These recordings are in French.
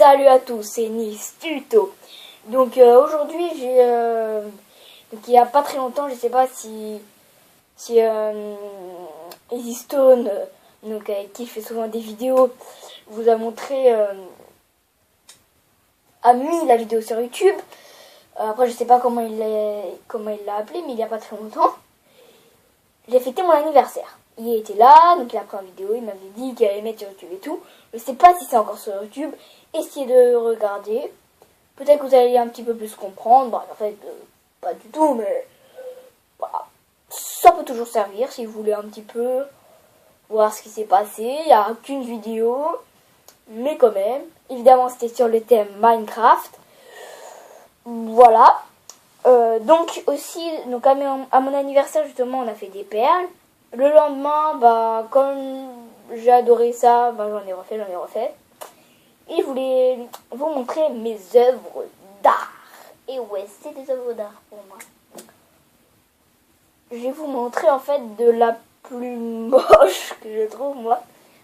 Salut à tous, c'est Nice Tuto. Donc aujourd'hui donc il y a pas très longtemps, je sais pas si Easy Stone, donc avec qui je fais souvent des vidéos, vous a montré a mis la vidéo sur YouTube. Après je sais pas comment il l'a appelé, mais il y a pas très longtemps, j'ai fêté mon anniversaire. Il était là, donc il a pris une vidéo, il m'avait dit qu'il allait mettre sur YouTube et tout. Je sais pas si c'est encore sur YouTube. Essayez de regarder. Peut-être que vous allez un petit peu plus comprendre. Bon, en fait, pas du tout, mais voilà. Ça peut toujours servir si vous voulez un petit peu voir ce qui s'est passé. Il n'y a qu'une vidéo, mais quand même. Évidemment, c'était sur le thème Minecraft. Voilà. Donc aussi, donc à mon anniversaire justement, on a fait des perles. Le lendemain, bah comme j'ai adoré ça, bah j'en ai refait. Et je voulais vous montrer mes œuvres d'art. Et ouais, c'est des œuvres d'art pour moi. Je vais vous montrer en fait de la plus moche que je trouve moi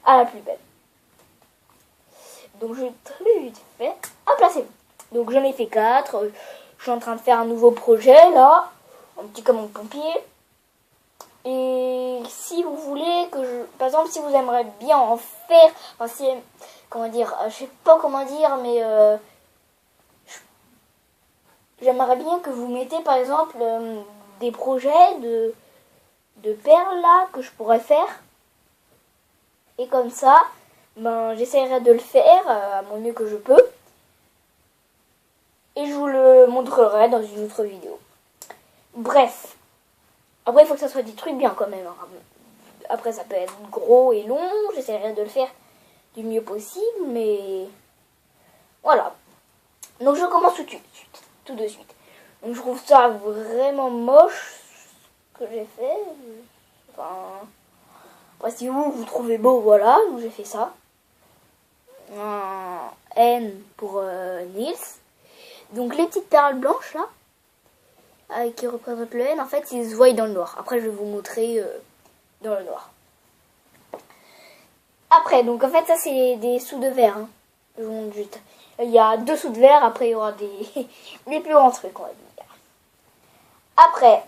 à la plus belle. Donc je vais très vite fait. Hop là, c'est bon. Donc j'en ai fait 4. Je suis en train de faire un nouveau projet là, un petit comme un pompier. Et si vous voulez que par exemple, si vous aimeriez bien en faire, enfin si, comment dire, je sais pas comment dire, mais j'aimerais bien que vous mettez par exemple des projets de perles là que je pourrais faire. Et comme ça, ben j'essaierai de le faire à mon mieux que je peux. Et je vous le montrerai dans une autre vidéo. Bref. Après, il faut que ça soit des trucs bien quand même. Après, ça peut être gros et long. J'essaierai de le faire du mieux possible, mais voilà. Donc, je commence tout de suite. Donc, je trouve ça vraiment moche, ce que j'ai fait. Enfin, après, si vous trouvez beau, voilà. Donc, j'ai fait ça. Un N pour Nils. Donc, les petites perles blanches, là, qui représentent le N, en fait, ils se voient dans le noir. Après, je vais vous montrer dans le noir. Après, donc, en fait, ça, c'est des sous de verre. Hein. Il y a 2 sous de verre. Après, il y aura des plus grands trucs, on va dire. Après,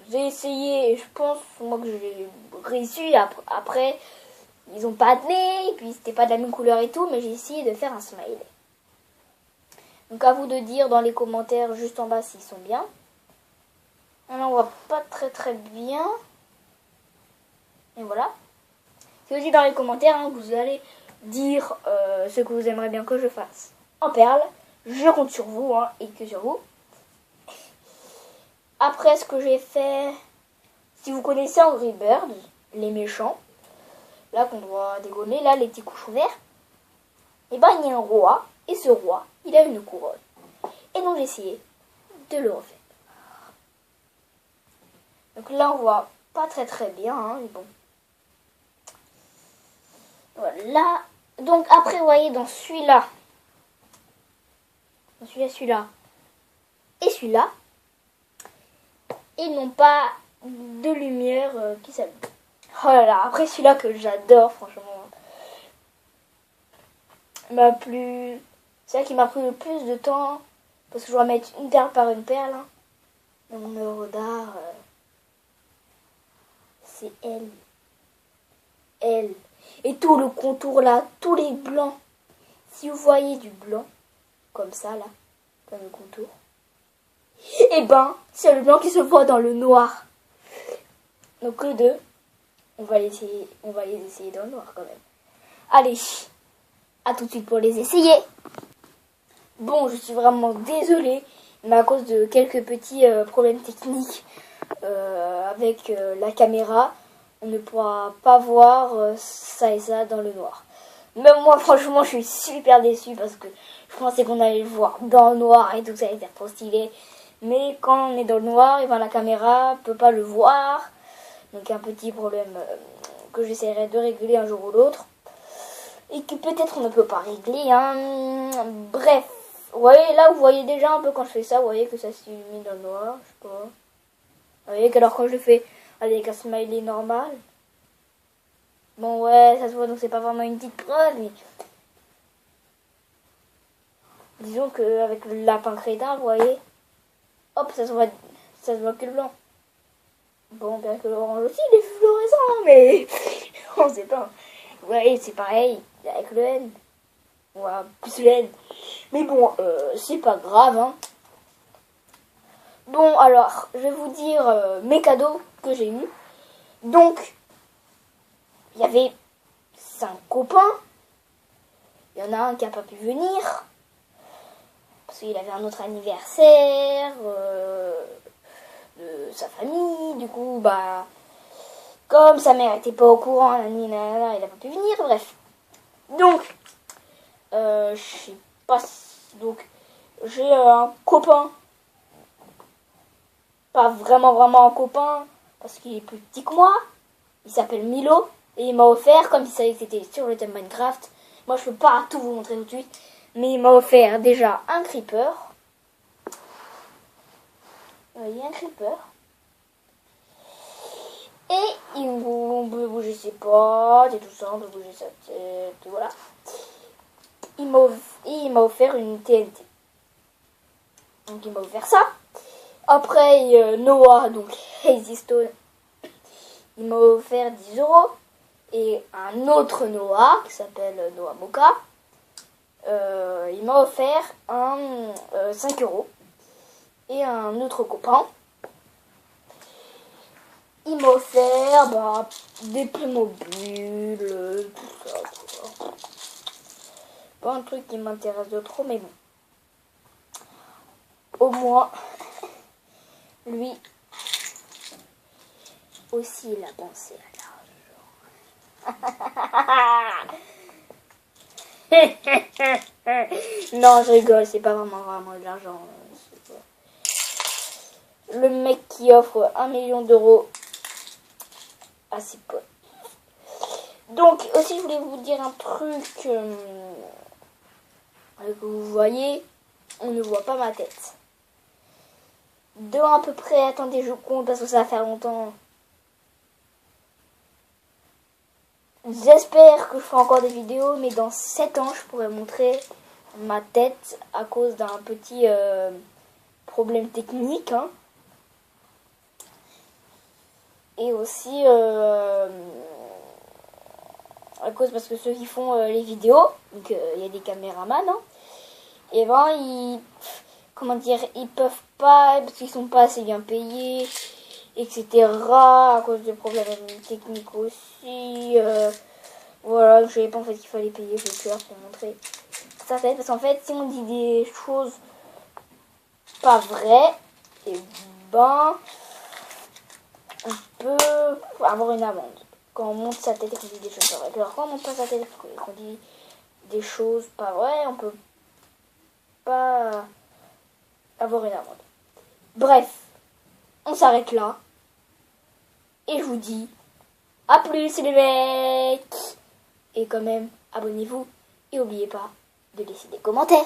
j'ai essayé, je pense, moi, que j'ai réussi. Après, ils ont pas tenu, et puis c'était pas de la même couleur et tout, mais j'ai essayé de faire un smiley. Donc à vous de dire dans les commentaires juste en bas s'ils sont bien. On voit pas très bien. Et voilà. C'est aussi dans les commentaires hein, que vous allez dire ce que vous aimeriez bien que je fasse. En perles, je compte sur vous hein, et que sur vous. Après ce que j'ai fait, si vous connaissez Angry Birds, les méchants, là qu'on doit dégommer, là les petits cochons verts, et ben il y a un roi. Et ce roi, il a une couronne. Et donc j'ai essayé de le refaire. Donc là on voit pas très bien, hein, mais bon. Voilà. Donc après vous voyez dans celui-là, celui-là et celui-là, ils n'ont pas de lumière qui s'allume. Oh là là, après celui-là que j'adore franchement. C'est ça qui m'a pris le plus de temps. Parce que je dois mettre une perle par une perle. Hein. Dans mon œuvre d'art. C'est elle. Elle. Et tout le contour là. Tous les blancs. Si vous voyez du blanc. Comme ça là. Comme le contour. Et ben. C'est le blanc qui se voit dans le noir. Donc les deux. On va les essayer dans le noir quand même. Allez. À tout de suite pour les essayer. Bon, je suis vraiment désolée, mais à cause de quelques petits problèmes techniques avec la caméra, on ne pourra pas voir ça et ça dans le noir. Même moi, franchement, je suis super déçue parce que je pensais qu'on allait le voir dans le noir et tout ça, allait être trop stylé. Mais quand on est dans le noir, et ben la caméra peut pas le voir. Donc un petit problème que j'essaierai de régler un jour ou l'autre. Et que peut-être on ne peut pas régler. Hein. Bref. Vous voyez, là, vous voyez déjà un peu quand je fais ça, vous voyez que ça s'illumine dans le noir, je sais pas. Vous voyez qu'alors quand je le fais avec un smiley normal, bon ouais, ça se voit, donc c'est pas vraiment une petite preuve, mais Disons qu'avec le lapin crétin, vous voyez, hop, ça se voit que le blanc. Bon, bien que l'orange aussi, il est fluorescent, hein, mais on sait pas. Vous voyez, c'est pareil avec le N. Ouais, plus le N. Mais bon, c'est pas grave, hein. Bon, alors, je vais vous dire mes cadeaux que j'ai eus. Donc, il y avait 5 copains. Il y en a un qui n'a pas pu venir. Parce qu'il avait un autre anniversaire de sa famille. Du coup, bah, comme sa mère était pas au courant, il n'a pas pu venir. Bref. Donc, je sais pas si... Donc, j'ai un copain. Pas vraiment un copain. Parce qu'il est plus petit que moi. Il s'appelle Milo. Et il m'a offert, comme il savait que c'était sur le thème Minecraft. Moi, je peux pas tout vous montrer tout de suite. Mais il m'a offert déjà un creeper. Vous voyez, un creeper. Et on peut bouger ses pattes et tout ça. On peut bouger sa tête. Voilà. Il m'a offert une TNT. Donc, il m'a offert ça. Après, Noah, donc Hazy Stone, il m'a offert 10 €. Et un autre Noah, qui s'appelle Noah Moka, il m'a offert 5 €. Et un autre copain, il m'a offert des Playmobil, tout ça, quoi. Pas un truc qui m'intéresse de trop, mais bon. Au moins, lui aussi, il a pensé à l'argent. Non, je rigole, c'est pas vraiment de l'argent. Le mec qui offre 1 million d'euros à ses potes. Donc, aussi, je voulais vous dire un truc. Que vous voyez, on ne voit pas ma tête. De à peu près, attendez, je compte parce que ça va faire longtemps. J'espère que je ferai encore des vidéos, mais dans 7 ans, je pourrai montrer ma tête à cause d'un petit problème technique. Hein. Et aussi à cause parce que ceux qui font les vidéos, donc il y a des caméramans, hein, et ils peuvent pas, parce qu'ils sont pas assez bien payés, etc. à cause de problèmes techniques aussi. Voilà, je savais pas en fait qu'il fallait payer, j'ai peur pour montrer sa tête, parce qu'en fait si on dit des choses pas vraies, et ben on peut avoir une amende quand on monte sa tête et qu'on dit des choses pas vraies. Alors quand on monte pas sa tête et qu'on dit des choses pas vraies, on peut pas avoir une amende. Bref, on s'arrête là. Et je vous dis à plus les mecs. Et quand même, abonnez-vous et n'oubliez pas de laisser des commentaires.